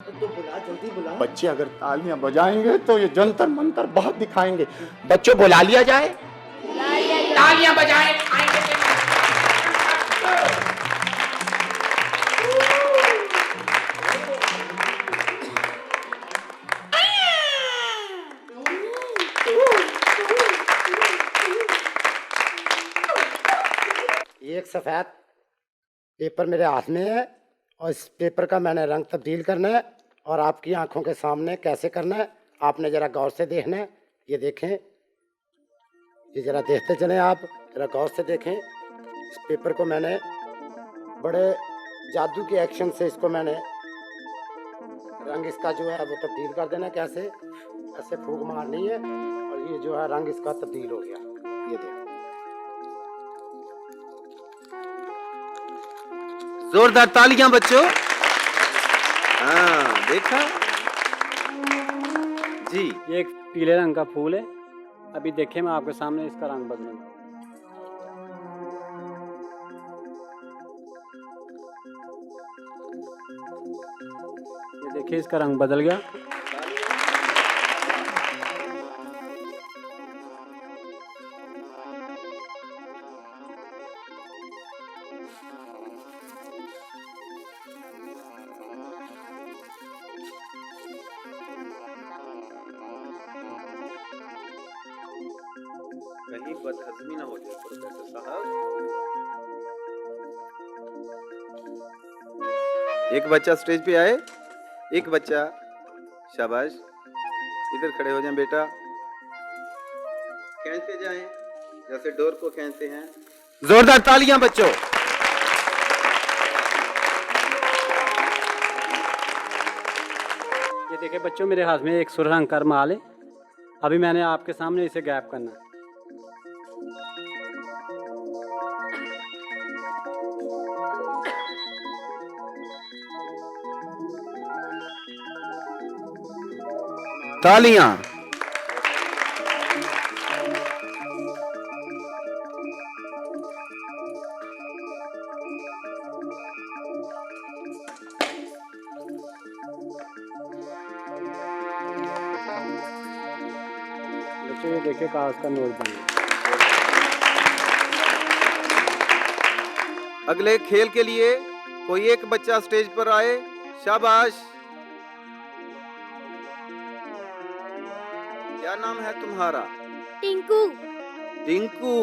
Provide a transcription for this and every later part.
तो बुला, जल्दी बुला। बच्चे अगर तालियां बजाएंगे तो ये जंतर मंतर बहुत दिखाएंगे। बच्चों बुला लिया जाए, तालियां बजाएं, आएंगे। एक सफेद पेपर मेरे हाथ में है और इस पेपर का मैंने रंग तब्दील करना है और आपकी आंखों के सामने कैसे करना है आपने जरा गौर से देखना है। ये देखें, ये जरा देखते चलें, आप जरा गौर से देखें। इस पेपर को मैंने बड़े जादू के एक्शन से इसको मैंने रंग इसका जो है वो तब्दील कर देना। कैसे? ऐसे फूंक मारनी है और ये जो है रंग इसका तब्दील हो गया। ये देखो, जोरदार तालियां बच्चों। हाँ, देखा जी। ये एक पीले रंग का फूल है। अभी देखिए मैं आपके सामने इसका रंग बदलूंगा। ये देखिए इसका रंग बदल गया। कहीं बदहजमी ना हो जाए प्रोफेसर साहब। एक बच्चा स्टेज पे आए, एक बच्चा, शाबाश, इधर खड़े हो जाएं बेटा, खींचते जाएं जैसे डोर को खींचते हैं। जोरदार तालियां बच्चों। ये देखिए बच्चों, मेरे हाथ में एक सुर्ख रंग का रुमाल है। अभी मैंने आपके सामने इसे गैप करना है। तालियां। बच्चों ये देखिए कागज का नोट बन गया। अगले खेल के लिए कोई एक बच्चा स्टेज पर आए। शाबाश। क्या नाम है तुम्हारा? टिंकू। टिंकू,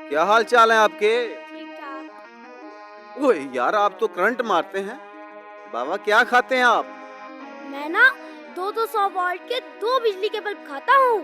क्या हाल चाल है आपके? ठीक ठाक। ओए यार, आप तो करंट मारते हैं। बाबा क्या खाते हैं आप? मैं ना 200 वोल्ट के 2 बिजली के बल्ब खाता हूँ।